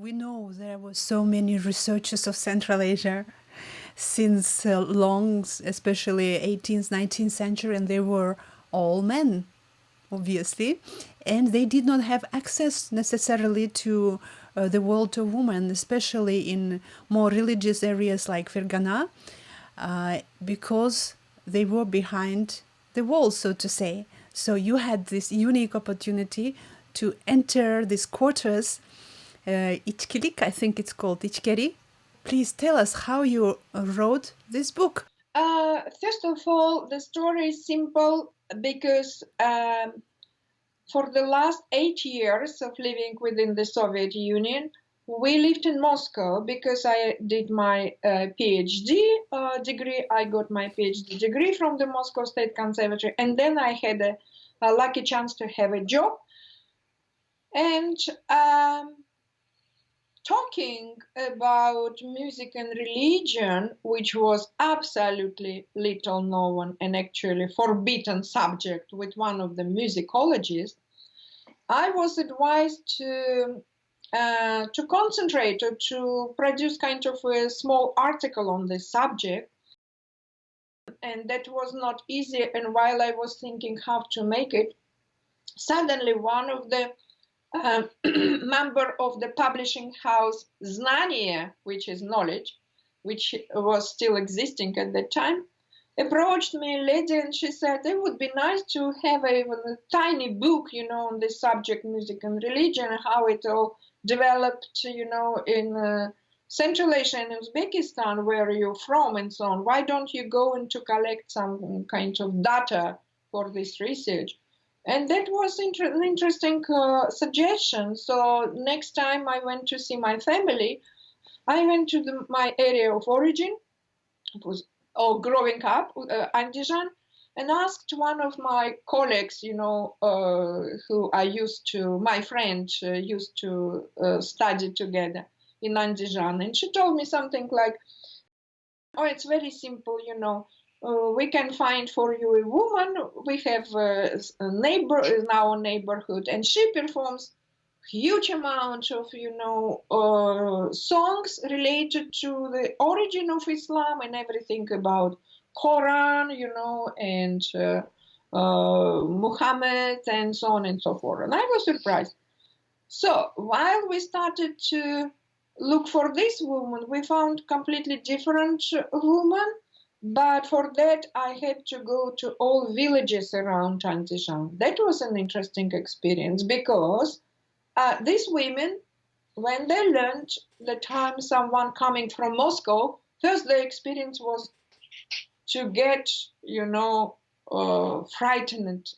We know there were so many researchers of Central Asia since long, especially 18th, 19th century, and they were all men, obviously, and they did not have access necessarily to the world of women, especially in more religious areas like Fergana, because they were behind the walls, so to say. So you had this unique opportunity to enter these quarters, İçkilik, I think it's called İçkeri. Please tell us how you wrote this book. First of all, the story is simple because for the last 8 years of living within the Soviet Union, we lived in Moscow because I did my PhD degree. I got my PhD degree from the Moscow State Conservatory, and then I had a lucky chance to have a job. And talking about music and religion, which was absolutely little known and actually forbidden subject with one of the musicologists, I was advised to concentrate or to produce kind of a small article on this subject. And that was not easy. And while I was thinking how to make it, suddenly one of the member of the publishing house Znanie, which is knowledge, which was still existing at that time, approached me, a lady, and she said it would be nice to have even a tiny book, on this subject, music and religion, how it all developed, in Central Asia and Uzbekistan, where you're from, and so on. Why don't you go and to collect some kind of data for this research? And that was an interesting suggestion. So next time I went to see my family, I went to my area of origin. It was growing up, Andijan, and asked one of my colleagues, who my friend used to study together in Andijan. And she told me something like, oh, it's very simple, we can find for you a woman. We have a neighbor in our neighborhood, and she performs huge amount of, songs related to the origin of Islam and everything about Quran, and Muhammad and so on and so forth. And I was surprised. So while we started to look for this woman, we found completely different woman. But for that, I had to go to all villages around Andijan. That was an interesting experience because these women, when they learned the time someone coming from Moscow, first the experience was to get, frightened.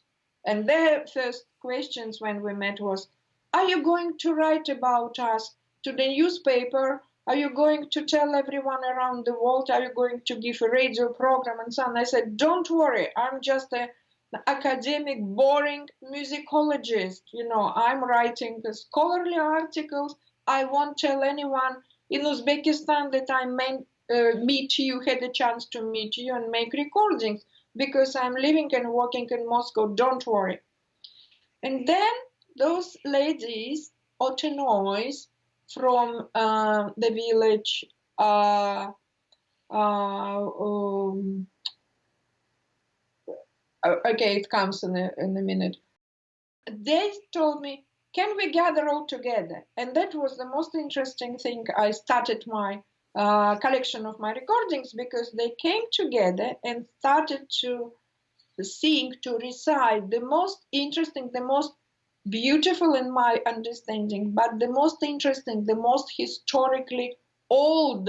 And their first questions when we met was, are you going to write about us to the newspaper? Are you going to tell everyone around the world? Are you going to give a radio program and so on? I said, don't worry, I'm just an academic, boring musicologist. I'm writing the scholarly articles. I won't tell anyone in Uzbekistan that I had a chance to meet you and make recordings because I'm living and working in Moscow. Don't worry. And then those ladies, otinoys, from the village, okay, it comes in a minute. They told me, can we gather all together? And that was the most interesting thing. I started my collection of my recordings because they came together and started to sing, to recite the most interesting, the most beautiful in my understanding, but the most interesting, the most historically old,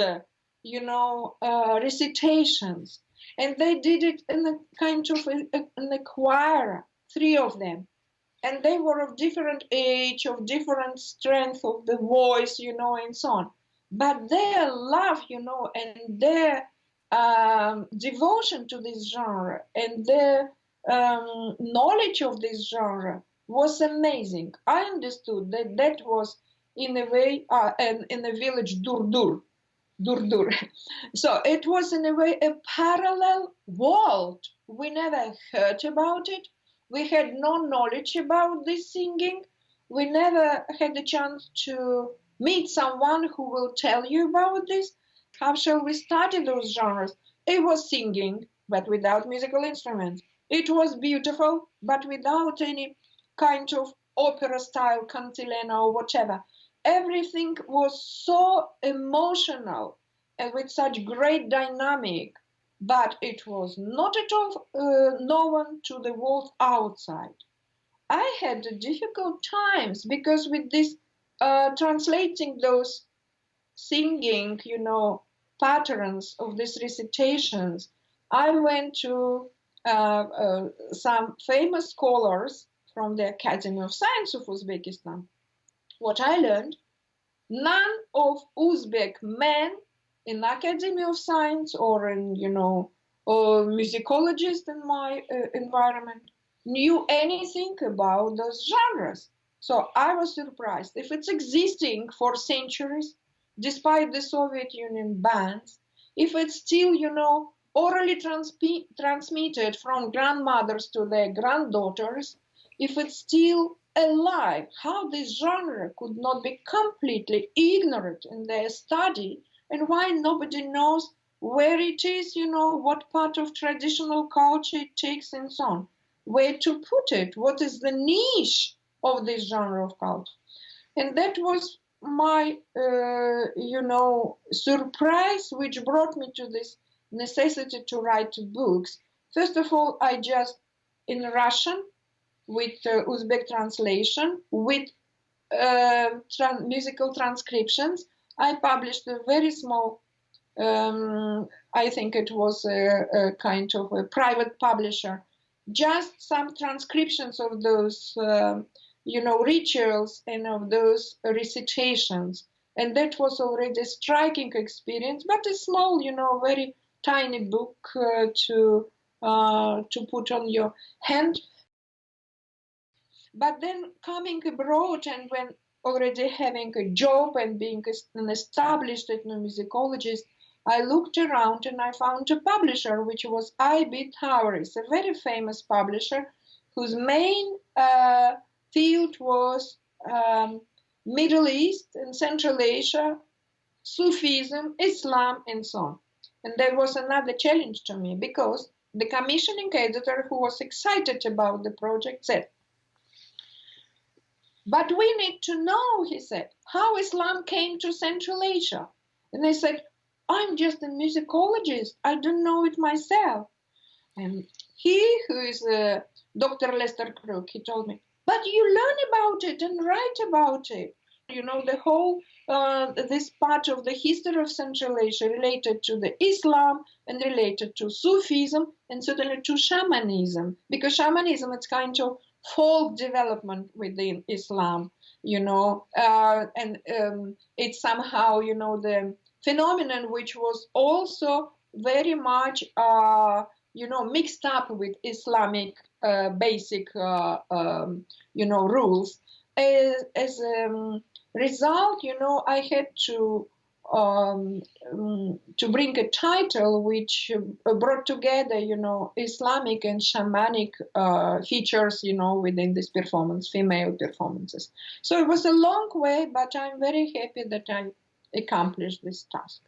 recitations. And they did it in a kind of in a choir, 3 of them. And they were of different age, of different strength of the voice, and so on. But their love, and their devotion to this genre and their knowledge of this genre was amazing. I understood that was in a way, and in the village Durdur. So it was in a way a parallel world. We never heard about it. We had no knowledge about this singing. We never had the chance to meet someone who will tell you about this? How shall we study those genres? It was singing, but without musical instruments. It was beautiful, but without any kind of opera style, cantilena or whatever. Everything was so emotional and with such great dynamic, but it was not at all known to the world outside. I had difficult times because with this translating those singing, patterns of these recitations, I went to some famous scholars from the Academy of Science of Uzbekistan. What I learned, none of Uzbek men in Academy of Science or in, or musicologist in my environment knew anything about those genres. So I was surprised. If it's existing for centuries, despite the Soviet Union bans, if it's still, orally transmitted from grandmothers to their granddaughters, if it's still alive, how this genre could not be completely ignorant in their study, and why nobody knows where it is, what part of traditional culture it takes and so on, where to put it, what is the niche of this genre of culture. And that was my, surprise, which brought me to this necessity to write books. First of all, I just, in Russian, with Uzbek translation, with musical transcriptions, I published a very small, I think it was a kind of a private publisher, just some transcriptions of those, rituals and of those recitations. And that was already a striking experience, but a small, very tiny book to put on your hand. But then coming abroad and when already having a job and being an established ethnomusicologist, I looked around and I found a publisher, which was I.B. Towers, a very famous publisher whose main field was Middle East and Central Asia, Sufism, Islam, and so on. And that was another challenge to me because the commissioning editor, who was excited about the project, said, "But we need to know," he said, "how Islam came to Central Asia." And I said, "I'm just a musicologist. I don't know it myself." And he, who is Dr. Lester Crook, he told me, "But you learn about it and write about it. The whole, this part of the history of Central Asia related to the Islam and related to Sufism and certainly to Shamanism, because Shamanism is kind of folk development within Islam, and it's somehow, the phenomenon which was also very much, mixed up with Islamic basic, rules. As a result, I had to bring a title which brought together, Islamic and shamanic features, within this performance, female performances. So it was a long way, but I'm very happy that I accomplished this task.